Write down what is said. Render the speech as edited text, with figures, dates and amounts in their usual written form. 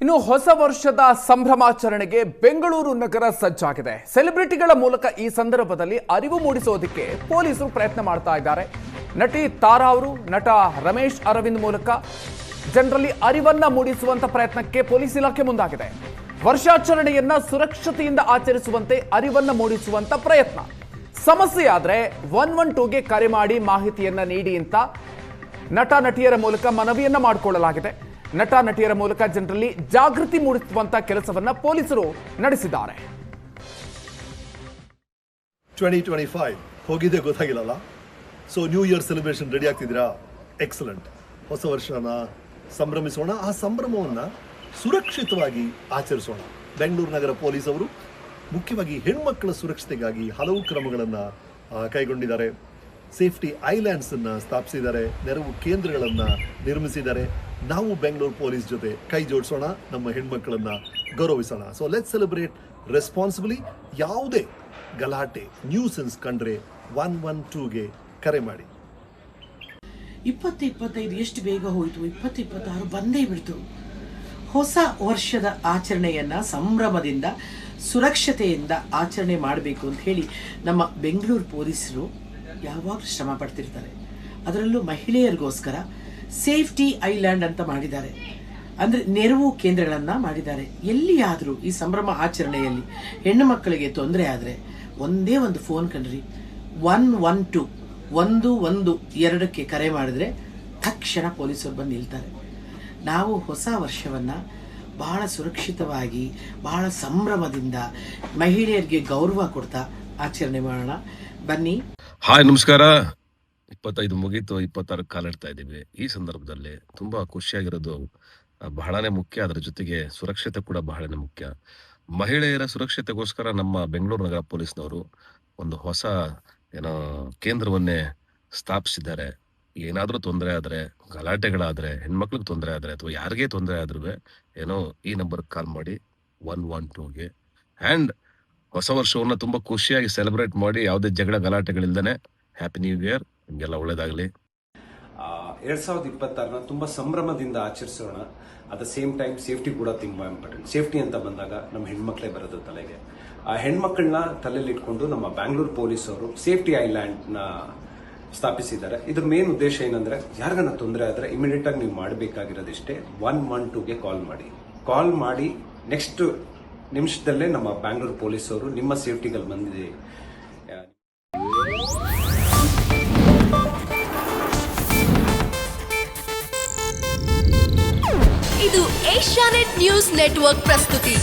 ಇನ್ನು ಹೊಸ ವರ್ಷದ ಸಂಭ್ರಮಾಚರಣೆಗೆ ಬೆಂಗಳೂರು ನಗರ ಸಜ್ಜಾಗಿದೆ. ಸೆಲೆಬ್ರಿಟಿಗಳ ಮೂಲಕ ಈ ಸಂದರ್ಭದಲ್ಲಿ ಅರಿವು ಮೂಡಿಸೋದಕ್ಕೆ ಪೊಲೀಸರು ಪ್ರಯತ್ನ ಮಾಡ್ತಾ ಇದ್ದಾರೆ. ನಟಿ ತಾರಾ ಅವರು ನಟ ರಮೇಶ್ ಅರವಿಂದ್ ಮೂಲಕ ಜನರಲ್ಲಿ ಅರಿವನ್ನ ಮೂಡಿಸುವಂತ ಪ್ರಯತ್ನಕ್ಕೆ ಪೊಲೀಸ್ ಇಲಾಖೆ ಮುಂದಾಗಿದೆ. ವರ್ಷಾಚರಣೆಯನ್ನ ಸುರಕ್ಷತೆಯಿಂದ ಆಚರಿಸುವಂತೆ ಅರಿವನ್ನ ಮೂಡಿಸುವಂತ ಪ್ರಯತ್ನ. ಸಮಸ್ಯೆ ಆದ್ರೆ 112ಗೆ ಕರೆ ಮಾಡಿ ಮಾಹಿತಿಯನ್ನ ನೀಡಿ ಅಂತ ನಟ ನಟಿಯರ ಮೂಲಕ ಮನವಿಯನ್ನ ಮಾಡಿಕೊಳ್ಳಲಾಗಿದೆ. ನಟ ನಟಿಯರ ಮೂಲಕ ಜನರಲ್ಲಿ ಜಾಗೃತಿ ಮೂಡಿಸುವಂತ ಕೆಲಸವನ್ನ ಪೊಲೀಸರು ನಡೆಸಿದ್ದಾರೆ. 2025 ಹೋಗಿದೆ ಗೊತ್ತಾಗಿಲ್ಲಲ್ಲ. So new year celebration ready ಆಗ್ತಿದ್ದೀರಾ? ಎಕ್ಸಲೆಂಟ್. ಹೊಸ ವರ್ಷನ ಸಂಭ್ರಮಿಸೋಣ. ಆ ಸಂಭ್ರಮವನ್ನು ಸುರಕ್ಷಿತವಾಗಿ ಆಚರಿಸೋಣ. ಬೆಂಗಳೂರು ನಗರ ಪೊಲೀಸ್ ಅವರು ಮುಖ್ಯವಾಗಿ ಹೆಣ್ಮಕ್ಕಳ ಸುರಕ್ಷತೆಗಾಗಿ ಹಲವು ಕ್ರಮಗಳನ್ನು ಕೈಗೊಂಡಿದ್ದಾರೆ. ಸೇಫ್ಟಿ ಐಲ್ಯಾಂಡ್ಸ್ ಅನ್ನು ಸ್ಥಾಪಿಸಿದ್ದಾರೆ. ನೆರವು ಕೇಂದ್ರಗಳನ್ನು ನಿರ್ಮಿಸಿದ್ದಾರೆ. ನಾವು ಬೆಂಗಳೂರು ಪೊಲೀಸ್ ಜೊತೆ ಕೈ ಜೋಡಿಸೋಣ, ನಮ್ಮ ಹೆಣ್ಮಕ್ಕಳನ್ನು ಗೌರವಿಸೋಣ. So let celebrate responsibly. ಯಾವುದೇ ಗಲಾಟೆ ನ್ಯೂಸೆನ್ಸ್ ಕಂಡ್ರೆ 112ಗೆ ಕರೆ ಮಾಡಿ. 2025 ಎಷ್ಟು ಬೇಗ ಹೋಯಿತು, 2026 ಬಂದೇ ಬಿಡ್ತು. ಹೊಸ ವರ್ಷದ ಆಚರಣೆಯನ್ನ ಸಂಭ್ರಮದಿಂದ ಸುರಕ್ಷತೆಯಿಂದ ಆಚರಣೆ ಮಾಡಬೇಕು ಅಂತ ಹೇಳಿ ನಮ್ಮ ಬೆಂಗಳೂರು ಪೊಲೀಸರು ಯಾವಾಗಲೂ ಶ್ರಮ ಪಡ್ತಿರ್ತಾರೆ. ಅದರಲ್ಲೂ ಮಹಿಳೆಯರಿಗೋಸ್ಕರ ಸೇಫ್ಟಿ ಐಲ್ಯಾಂಡ್ ಅಂತ ಮಾಡಿದ್ದಾರೆ. ಅಂದರೆ ನೆರವು ಕೇಂದ್ರಗಳನ್ನು ಮಾಡಿದ್ದಾರೆ. ಎಲ್ಲಿಯಾದರೂ ಈ ಸಂಭ್ರಮ ಆಚರಣೆಯಲ್ಲಿ ಹೆಣ್ಣು ಮಕ್ಕಳಿಗೆ ತೊಂದರೆ ಆದರೆ ಒಂದೇ ಒಂದು ಫೋನ್ ಕಣ್ರಿ, 112 112ಕ್ಕೆ ಕರೆ ಮಾಡಿದ್ರೆ ತಕ್ಷಣ ಪೊಲೀಸರು ಬಂದು ನಿಲ್ತಾರೆ. ನಾವು ಹೊಸ ವರ್ಷವನ್ನು ಬಹಳ ಸುರಕ್ಷಿತವಾಗಿ ಬಹಳ ಸಂಭ್ರಮದಿಂದ ಮಹಿಳೆಯರಿಗೆ ಗೌರವ ಕೊಡ್ತಾ ಆಚರಣೆ ಮಾಡೋಣ. ಬನ್ನಿ. ಹಾಯ್, ನಮಸ್ಕಾರ. 25 ಮುಗೀತು, 26 ಕಾಲಿಡ್ತಾ ಇದ್ದೀವಿ. ಈ ಸಂದರ್ಭದಲ್ಲಿ ತುಂಬಾ ಖುಷಿಯಾಗಿರೋದು ಬಹಳನೇ ಮುಖ್ಯ. ಅದರ ಜೊತೆಗೆ ಸುರಕ್ಷತೆ ಕೂಡ ಬಹಳನೇ ಮುಖ್ಯ. ಮಹಿಳೆಯರ ಸುರಕ್ಷತೆಗೋಸ್ಕರ ನಮ್ಮ ಬೆಂಗಳೂರು ನಗರ ಪೊಲೀಸ್ನವರು ಒಂದು ಹೊಸ ಕೇಂದ್ರವನ್ನೇ ಸ್ಥಾಪಿಸಿದ್ದಾರೆ. ಏನಾದರೂ ತೊಂದರೆ ಆದರೆ, ಗಲಾಟೆಗಳಾದರೆ, ಹೆಣ್ಮಕ್ಳಿಗೆ ತೊಂದರೆ ಆದರೆ ಅಥವಾ ಯಾರಿಗೇ ತೊಂದರೆ ಆದ್ರೂ ಈ ನಂಬರ್ಗೆ ಕಾಲ್ ಮಾಡಿ 112ಗೆ. ಆ್ಯಂಡ್ ಹೊಸ ವರ್ಷವನ್ನು ತುಂಬ ಖುಷಿಯಾಗಿ ಸೆಲೆಬ್ರೇಟ್ ಮಾಡಿ, ಯಾವುದೇ ಜಗಳ ಗಲಾಟೆಗಳಿಲ್ದೇ ಹ್ಯಾಪಿ ನ್ಯೂ ಇಯರ್. ನಿಮಗೆಲ್ಲ ಒಳ್ಳೇದಾಗಲಿ. 2026 ತುಂಬಾ ಸಂಭ್ರಮದಿಂದ ಆಚರಿಸೋಣ. At the same time safety ಕೂಡ ತುಂಬಾ ಇಂಪಾರ್ಟೆಂಟ್. ಸೇಫ್ಟಿ ಅಂತ ಬಂದಾಗ ನಮ್ಮ ಹೆಣ್ಮಕ್ಳೇ ಬರೋದು ತಲೆಗೆ. ಆ ಹೆಣ್ಮಕ್ಳನ್ನ ತಲೆಯಲ್ಲಿ ಇಟ್ಕೊಂಡು ನಮ್ಮ ಬ್ಯಾಂಗ್ಳೂರ್ ಪೊಲೀಸ್ ಅವರು ಸೇಫ್ಟಿ ಐಲ್ಯಾಂಡ್ ನ ಸ್ಥಾಪಿಸಿದ್ದಾರೆ. ಇದ್ರ ಮೇನ್ ಉದ್ದೇಶ ಏನಂದ್ರೆ, ಯಾರಿಗಾನ ತೊಂದರೆ ಆದ್ರೆ ಇಮಿಡಿಯೇಟ್ ಆಗಿ ನೀವು ಮಾಡಬೇಕಾಗಿರೋದಿಷ್ಟೇ 112ಗೆ ಕಾಲ್ ಮಾಡಿ ನೆಕ್ಸ್ಟ್ ನಿಮಿಷದಲ್ಲೇ ನಮ್ಮ ಬ್ಯಾಂಗ್ಳೂರ್ ಪೊಲೀಸ್ ಅವರು ನಿಮ್ಮ ಸೇಫ್ಟಿಗಳು ಬಂದಿದೆ. ಇದು ಏಷ್ಯಾನೆಟ್ ನ್ಯೂಸ್ ನೆಟ್ವರ್ಕ್ ಪ್ರಸ್ತುತಿ.